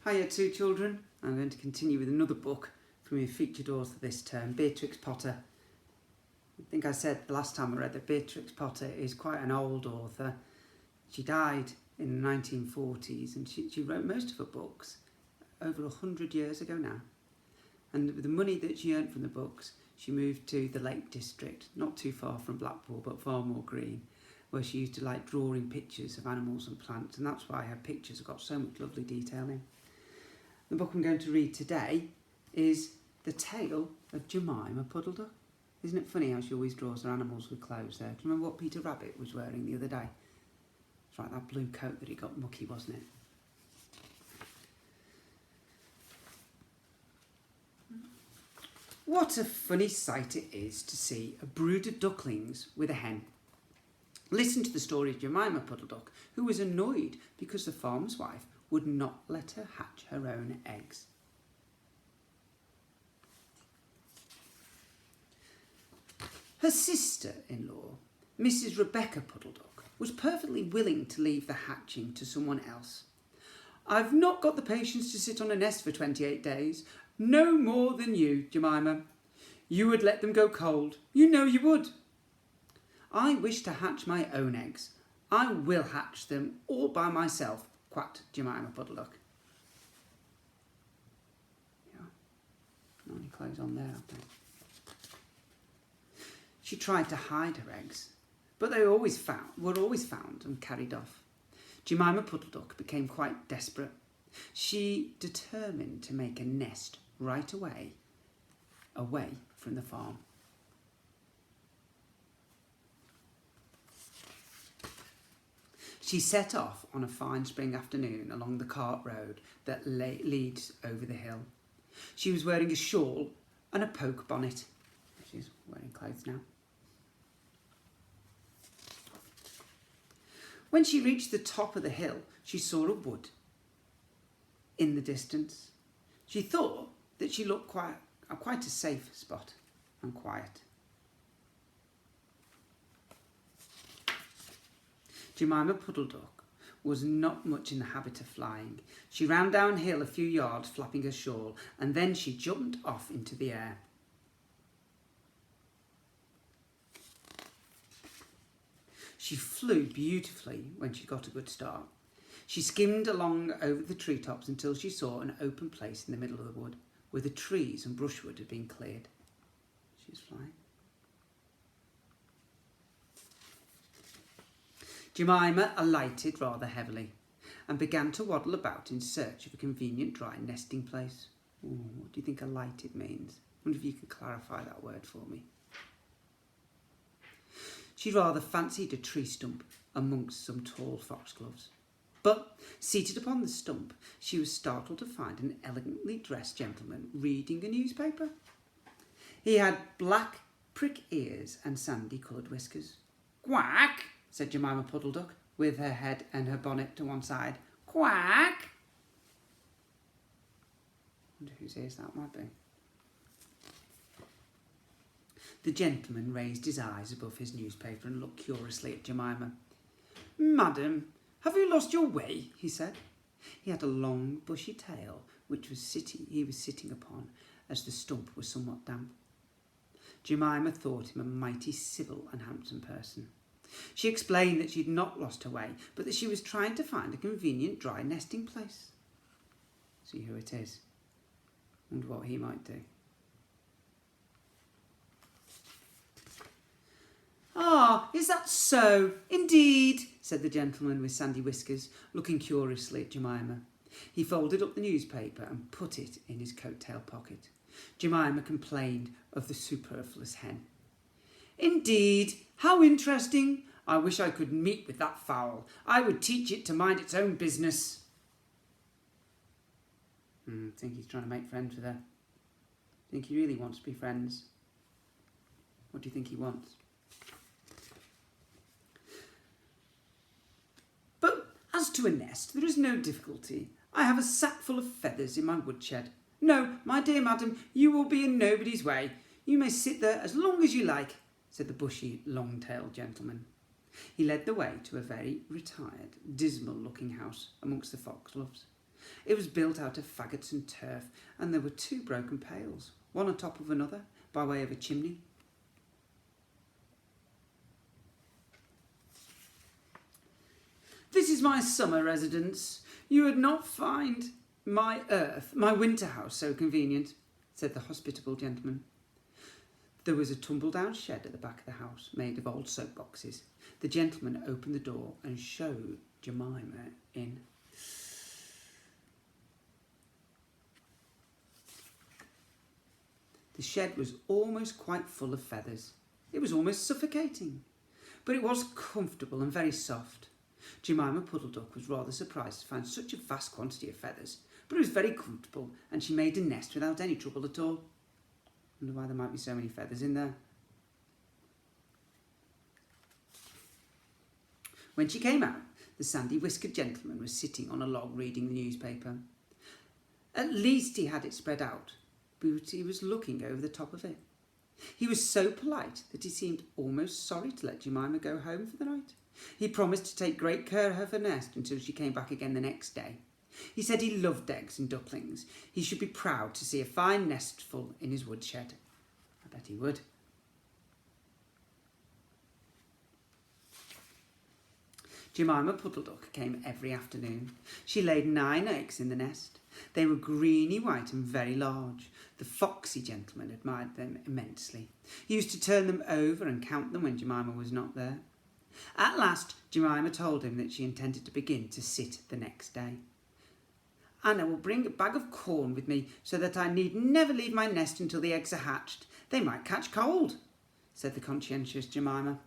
Hiya two children. I'm going to continue with another book from your featured author this term, Beatrix Potter. I think I said the last time I read that Beatrix Potter is quite an old author. She died in the 1940s and she wrote most of her books over 100 years ago now. And with the money that she earned from the books, she moved to the Lake District, not too far from Blackpool, but far more green, where she used to like drawing pictures of animals and plants, and that's why her pictures have got so much lovely detail in. The book I'm going to read today is The Tale of Jemima Puddle-Duck. Isn't it funny how she always draws her animals with clothes there? Do you remember what Peter Rabbit was wearing the other day? It's like that blue coat that he got mucky, wasn't it? What a funny sight it is to see a brood of ducklings with a hen. Listen to the story of Jemima Puddle-Duck, who was annoyed because the farmer's wife would not let her hatch her own eggs. Her sister-in-law, Mrs Rebecca Puddle-Duck, was perfectly willing to leave the hatching to someone else. "I've not got the patience to sit on a nest for 28 days. No more than you, Jemima. You would let them go cold. You know you would." "I wish to hatch my own eggs. I will hatch them all by myself," quacked Jemima Puddle-Duck. Yeah, not any clothes on there, have they? She tried to hide her eggs, but they were always found and carried off. Jemima Puddle-Duck became quite desperate. She determined to make a nest right away from the farm. She set off on a fine spring afternoon along the cart road that leads over the hill. She was wearing a shawl and a poke bonnet. She's wearing clothes now. When she reached the top of the hill, she saw a wood in the distance. She thought that she looked quite a safe spot and quiet. Jemima Puddle-Duck was not much in the habit of flying. She ran downhill a few yards, flapping her shawl, and then she jumped off into the air. She flew beautifully when she got a good start. She skimmed along over the treetops until she saw an open place in the middle of the wood, where the trees and brushwood had been cleared. She was flying. Jemima alighted rather heavily and began to waddle about in search of a convenient dry nesting place. Ooh, what do you think alighted means? I wonder if you could clarify that word for me. She rather fancied a tree stump amongst some tall foxgloves. But, seated upon the stump, she was startled to find an elegantly dressed gentleman reading a newspaper. He had black prick ears and sandy-coloured whiskers. "Quack," said Jemima Puddle-Duck, with her head and her bonnet to one side. "Quack." I wonder whose ears that might be. The gentleman raised his eyes above his newspaper and looked curiously at Jemima. "Madam, have you lost your way?" he said. He had a long, bushy tail, which he was sitting upon, as the stump was somewhat damp. Jemima thought him a mighty civil and handsome person. She explained that she had not lost her way, but that she was trying to find a convenient dry nesting place. See who it is. Wonder what he might do. "Ah, is that so? Indeed," said the gentleman with sandy whiskers, looking curiously at Jemima. He folded up the newspaper and put it in his coat-tail pocket. Jemima complained of the superfluous hen. "Indeed, how interesting. I wish I could meet with that fowl. I would teach it to mind its own business." I think he's trying to make friends with her. I think he really wants to be friends. What do you think he wants? "But as to a nest, there is no difficulty. I have a sackful of feathers in my woodshed. No, my dear madam, you will be in nobody's way. You may sit there as long as you like," said the bushy, long-tailed gentleman. He led the way to a very retired, dismal-looking house amongst the foxgloves. It was built out of faggots and turf, and there were 2 broken pails, one on top of another, by way of a chimney. "This is my summer residence. You would not find my winter house so convenient," said the hospitable gentleman. There was a tumble-down shed at the back of the house, made of old soap boxes. The gentleman opened the door and showed Jemima in. The shed was almost quite full of feathers. It was almost suffocating, but it was comfortable and very soft. Jemima Puddle-Duck was rather surprised to find such a vast quantity of feathers, but it was very comfortable, and she made a nest without any trouble at all. I wonder why there might be so many feathers in there. When she came out, the sandy-whiskered gentleman was sitting on a log reading the newspaper. At least he had it spread out, but he was looking over the top of it. He was so polite that he seemed almost sorry to let Jemima go home for the night. He promised to take great care of her nest until she came back again the next day. He said he loved eggs and ducklings. He should be proud to see a fine nestful in his woodshed. I bet he would. Jemima Puddle-Duck came every afternoon. She laid 9 eggs in the nest. They were greeny white and very large. The foxy gentleman admired them immensely. He used to turn them over and count them when Jemima was not there. At last, Jemima told him that she intended to begin to sit the next day. "And I will bring a bag of corn with me so that I need never leave my nest until the eggs are hatched. They might catch cold," said the conscientious Jemima.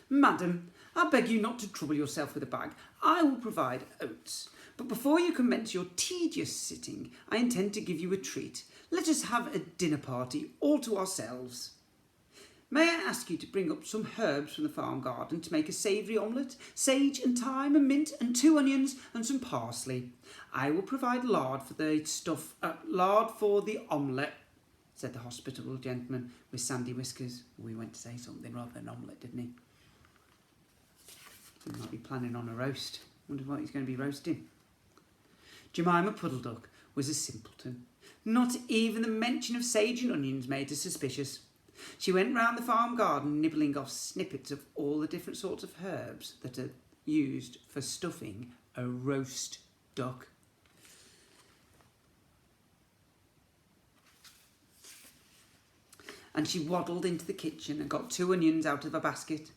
"Madam, I beg you not to trouble yourself with a bag. I will provide oats. But before you commence your tedious sitting, I intend to give you a treat. Let us have a dinner party all to ourselves. May I ask you to bring up some herbs from the farm garden to make a savoury omelette, sage and thyme and mint and 2 onions and some parsley. I will provide lard for the omelette," said the hospitable gentleman with sandy whiskers. We went to say something rather than omelette, didn't he? He might be planning on a roast. Wonder what he's going to be roasting. Jemima Puddle-Duck was a simpleton. Not even the mention of sage and onions made her suspicious. She went round the farm garden nibbling off snippets of all the different sorts of herbs that are used for stuffing a roast duck. And she waddled into the kitchen and got 2 onions out of a basket.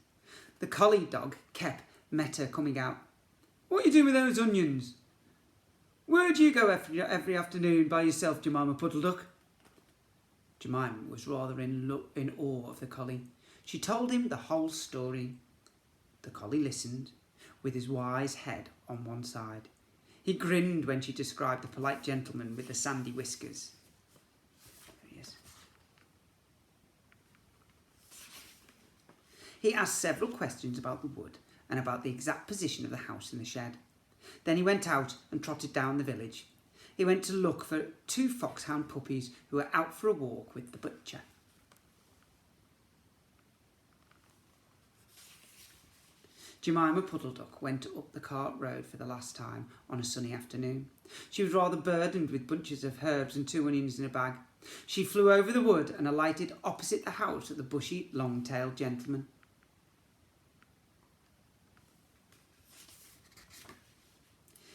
The collie dog, Kep, met her coming out. "What are you doing with those onions? Where do you go every afternoon by yourself, Jemima Puddle-Duck?" Jemima was rather in awe of the collie. She told him the whole story. The collie listened, with his wise head on one side. He grinned when she described the polite gentleman with the sandy whiskers. There he is. He asked several questions about the wood and about the exact position of the house and the shed. Then he went out and trotted down the village. He went to look for 2 foxhound puppies who were out for a walk with the butcher. Jemima Puddle-Duck went up the cart road for the last time on a sunny afternoon. She was rather burdened with bunches of herbs and 2 onions in a bag. She flew over the wood and alighted opposite the house of the bushy, long-tailed gentleman.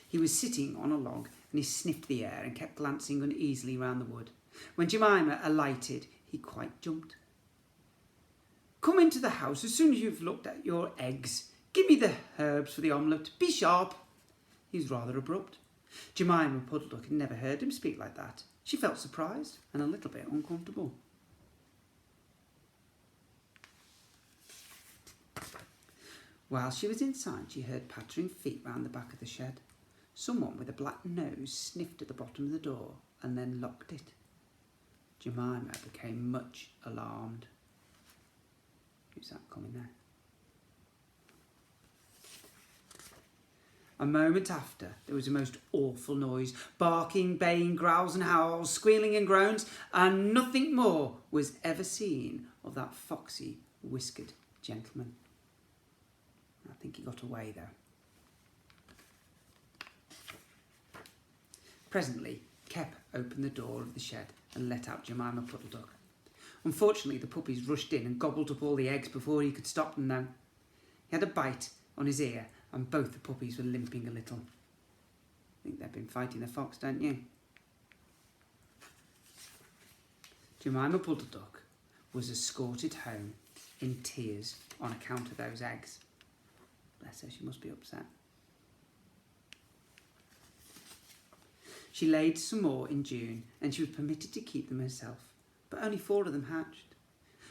He was sitting on a log and he sniffed the air and kept glancing uneasily round the wood. When Jemima alighted, he quite jumped. "Come into the house as soon as you've looked at your eggs. Give me the herbs for the omelette. Be sharp." He was rather abrupt. Jemima Puddle-Duck had never heard him speak like that. She felt surprised and a little bit uncomfortable. While she was inside, she heard pattering feet round the back of the shed. Someone with a black nose sniffed at the bottom of the door and then locked it. Jemima became much alarmed. Who's that coming there? A moment after, there was a most awful noise. Barking, baying, growls and howls, squealing and groans, and nothing more was ever seen of that foxy, whiskered gentleman. I think he got away though. Presently, Kep opened the door of the shed and let out Jemima Puddle-Duck. Unfortunately, the puppies rushed in and gobbled up all the eggs before he could stop them though. He had a bite on his ear and both the puppies were limping a little. I think they've been fighting the fox, don't you? Jemima Puddle-Duck was escorted home in tears on account of those eggs. Bless her, she must be upset. She laid some more in June and she was permitted to keep them herself, but only 4 of them hatched.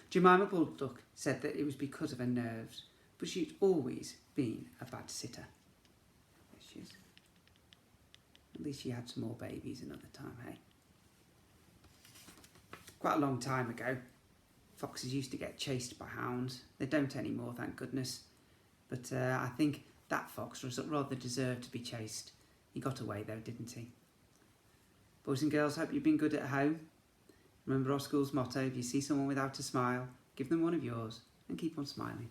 Jemima Puddle-Duck said that it was because of her nerves, but she'd always been a bad sitter. There she is. At least she had some more babies another time, hey? Quite a long time ago, foxes used to get chased by hounds. They don't anymore, thank goodness. But I think that fox rather deserved to be chased. He got away though, didn't he? Boys and girls, hope you've been good at home. Remember our school's motto, if you see someone without a smile, give them one of yours and keep on smiling.